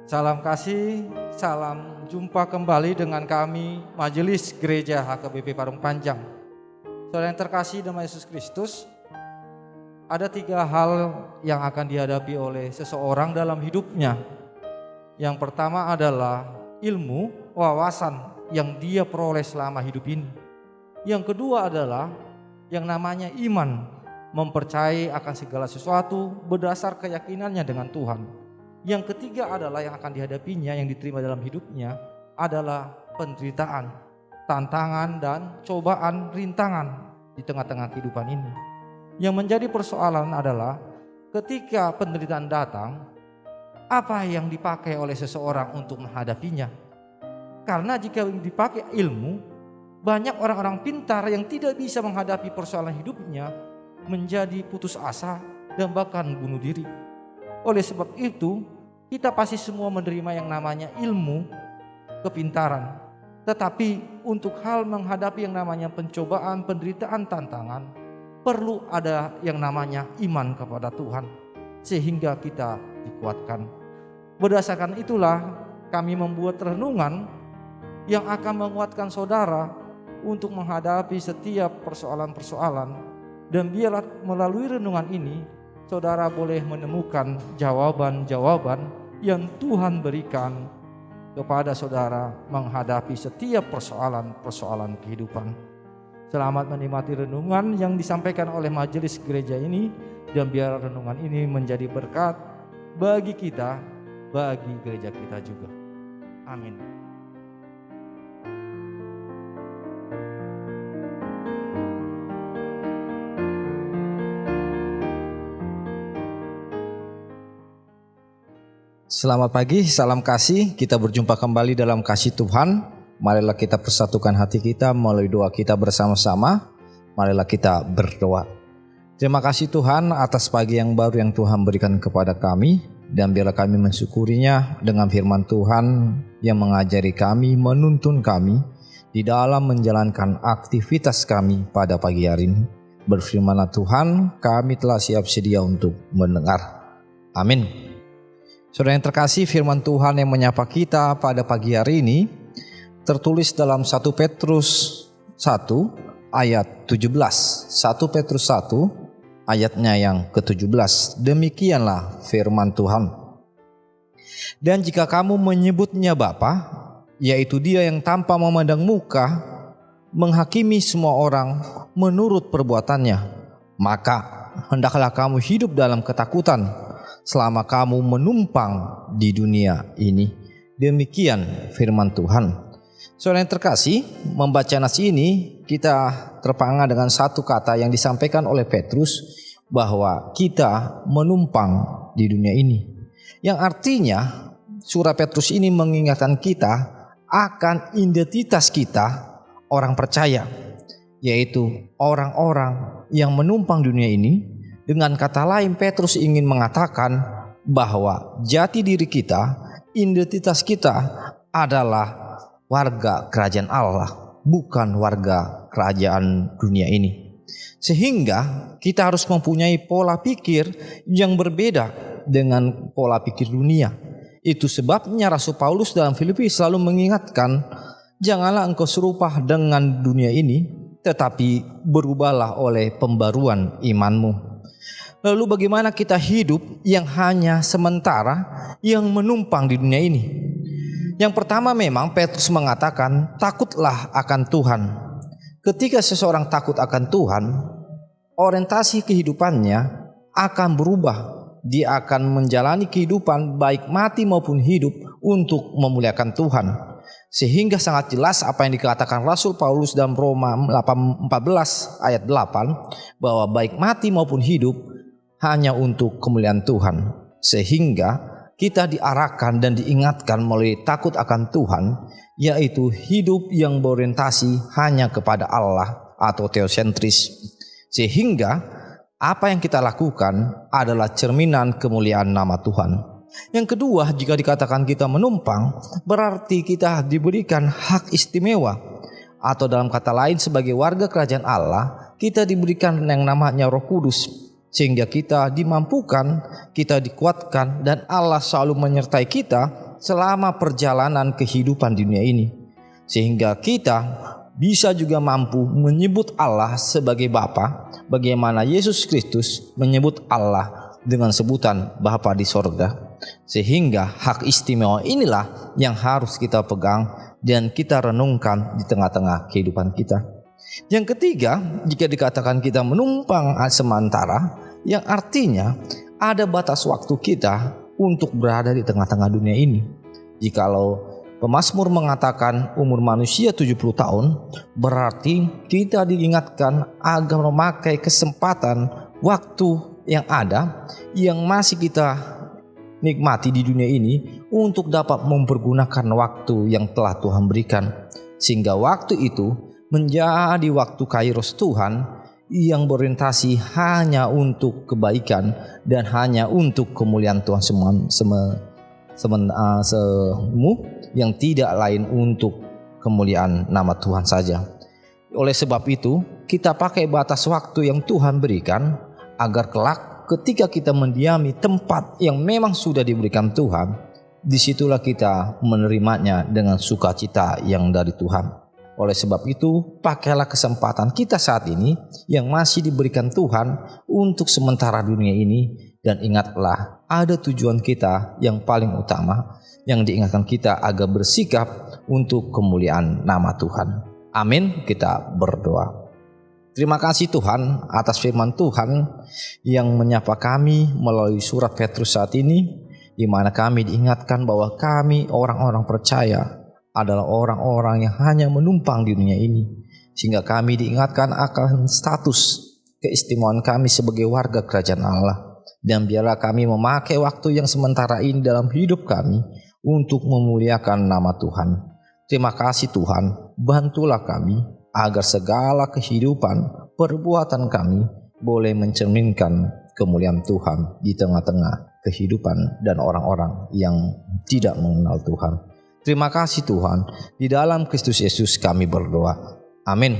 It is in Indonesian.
Salam kasih, salam jumpa kembali dengan kami Majelis Gereja HKBP Parung Panjang. Saudara yang terkasih dalam Yesus Kristus, ada 3 hal yang akan dihadapi oleh seseorang dalam hidupnya. Yang pertama adalah ilmu, wawasan yang dia peroleh selama hidup ini. Yang kedua adalah yang namanya iman, mempercayai akan segala sesuatu berdasar keyakinannya dengan Tuhan. Yang ketiga adalah yang akan dihadapinya, yang diterima dalam hidupnya adalah penderitaan, tantangan dan cobaan, rintangan di tengah-tengah kehidupan ini. Yang menjadi persoalan adalah ketika penderitaan datang, apa yang dipakai oleh seseorang untuk menghadapinya. Karena jika dipakai ilmu, banyak orang-orang pintar yang tidak bisa menghadapi persoalan hidupnya menjadi putus asa dan bahkan bunuh diri. Oleh sebab itu, kita pasti semua menerima yang namanya ilmu, kepintaran. Tetapi untuk hal menghadapi yang namanya pencobaan, penderitaan, tantangan, perlu ada yang namanya iman kepada Tuhan, sehingga kita dikuatkan. Berdasarkan itulah kami membuat renungan yang akan menguatkan saudara untuk menghadapi setiap persoalan-persoalan. Dan biarlah melalui renungan ini saudara boleh menemukan jawaban-jawaban yang Tuhan berikan kepada saudara menghadapi setiap persoalan-persoalan kehidupan. Selamat menikmati renungan yang disampaikan oleh majelis gereja ini, dan biar renungan ini menjadi berkat bagi kita, bagi gereja kita juga. Amin. Selamat pagi, salam kasih. Kita berjumpa kembali dalam kasih Tuhan. Marilah kita persatukan hati kita melalui doa kita bersama-sama. Marilah kita berdoa. Terima kasih Tuhan atas pagi yang baru yang Tuhan berikan kepada kami. Dan biarlah kami mensyukurinya dengan firman Tuhan yang mengajari kami, menuntun kami di dalam menjalankan aktivitas kami pada pagi hari ini. Berfirmanlah Tuhan, kami telah siap sedia untuk mendengar. Amin. Saudara yang terkasih, firman Tuhan yang menyapa kita pada pagi hari ini tertulis dalam 1 Petrus 1 ayat 17. 1 Petrus 1 ayatnya yang ke-17. Demikianlah firman Tuhan. Dan jika kamu menyebutnya Bapa, yaitu Dia yang tanpa memandang muka menghakimi semua orang menurut perbuatannya, maka hendaklah kamu hidup dalam ketakutan selama kamu menumpang di dunia ini. Demikian firman Tuhan. Saudara yang terkasih, membaca nas ini kita terpanga dengan satu kata yang disampaikan oleh Petrus, bahwa kita menumpang di dunia ini. Yang artinya surat Petrus ini mengingatkan kita akan identitas kita orang percaya, yaitu orang-orang yang menumpang dunia ini. Dengan kata lain, Petrus ingin mengatakan bahwa jati diri kita, identitas kita adalah warga kerajaan Allah, bukan warga kerajaan dunia ini. Sehingga kita harus mempunyai pola pikir yang berbeda dengan pola pikir dunia. Itu sebabnya Rasul Paulus dalam Filipi selalu mengingatkan, janganlah engkau serupa dengan dunia ini, tetapi berubahlah oleh pembaruan imanmu. Lalu bagaimana kita hidup yang hanya sementara, yang menumpang di dunia ini? Yang pertama, memang Petrus mengatakan takutlah akan Tuhan. Ketika seseorang takut akan Tuhan, orientasi kehidupannya akan berubah. Dia akan menjalani kehidupan baik mati maupun hidup untuk memuliakan Tuhan. Sehingga sangat jelas apa yang dikatakan Rasul Paulus dalam Roma 14 ayat 8, bahwa baik mati maupun hidup hanya untuk kemuliaan Tuhan. Sehingga kita diarahkan dan diingatkan melalui takut akan Tuhan, yaitu hidup yang berorientasi hanya kepada Allah atau teosentris. Sehingga apa yang kita lakukan adalah cerminan kemuliaan nama Tuhan. Yang kedua, jika dikatakan kita menumpang, berarti kita diberikan hak istimewa, atau dalam kata lain sebagai warga kerajaan Allah, kita diberikan yang namanya Roh Kudus. Sehingga kita dimampukan, kita dikuatkan, dan Allah selalu menyertai kita selama perjalanan kehidupan dunia ini, sehingga kita bisa juga mampu menyebut Allah sebagai Bapa, bagaimana Yesus Kristus menyebut Allah dengan sebutan Bapa di sorga. Sehingga hak istimewa inilah yang harus kita pegang dan kita renungkan di tengah-tengah kehidupan kita. Yang ketiga, jika dikatakan kita menumpang sementara, yang artinya ada batas waktu kita untuk berada di tengah-tengah dunia ini. Jikalau pemazmur mengatakan umur manusia 70 tahun, berarti kita diingatkan agar memakai kesempatan waktu yang ada, yang masih kita nikmati di dunia ini, untuk dapat mempergunakan waktu yang telah Tuhan berikan. Sehingga waktu itu menjadi waktu kairos Tuhan yang berorientasi hanya untuk kebaikan dan hanya untuk kemuliaan Tuhan semu, yang tidak lain untuk kemuliaan nama Tuhan saja. Oleh sebab itu, kita pakai batas waktu yang Tuhan berikan agar kelak ketika kita mendiami tempat yang memang sudah diberikan Tuhan, disitulah kita menerimanya dengan sukacita yang dari Tuhan. Oleh sebab itu, pakailah kesempatan kita saat ini yang masih diberikan Tuhan untuk sementara dunia ini, dan ingatlah ada tujuan kita yang paling utama yang diingatkan kita agar bersikap untuk kemuliaan nama Tuhan. Amin. Kita berdoa. Terima kasih Tuhan atas firman Tuhan yang menyapa kami melalui surat Petrus saat ini, di mana kami diingatkan bahwa kami orang-orang percaya adalah orang-orang yang hanya menumpang di dunia ini, sehingga kami diingatkan akan status keistimewaan kami sebagai warga kerajaan Allah. Dan biarlah kami memakai waktu yang sementara ini dalam hidup kami untuk memuliakan nama Tuhan. Terima kasih Tuhan, bantulah kami agar segala kehidupan perbuatan kami boleh mencerminkan kemuliaan Tuhan di tengah-tengah kehidupan dan orang-orang yang tidak mengenal Tuhan. Terima kasih Tuhan, di dalam Kristus Yesus kami berdoa. Amin.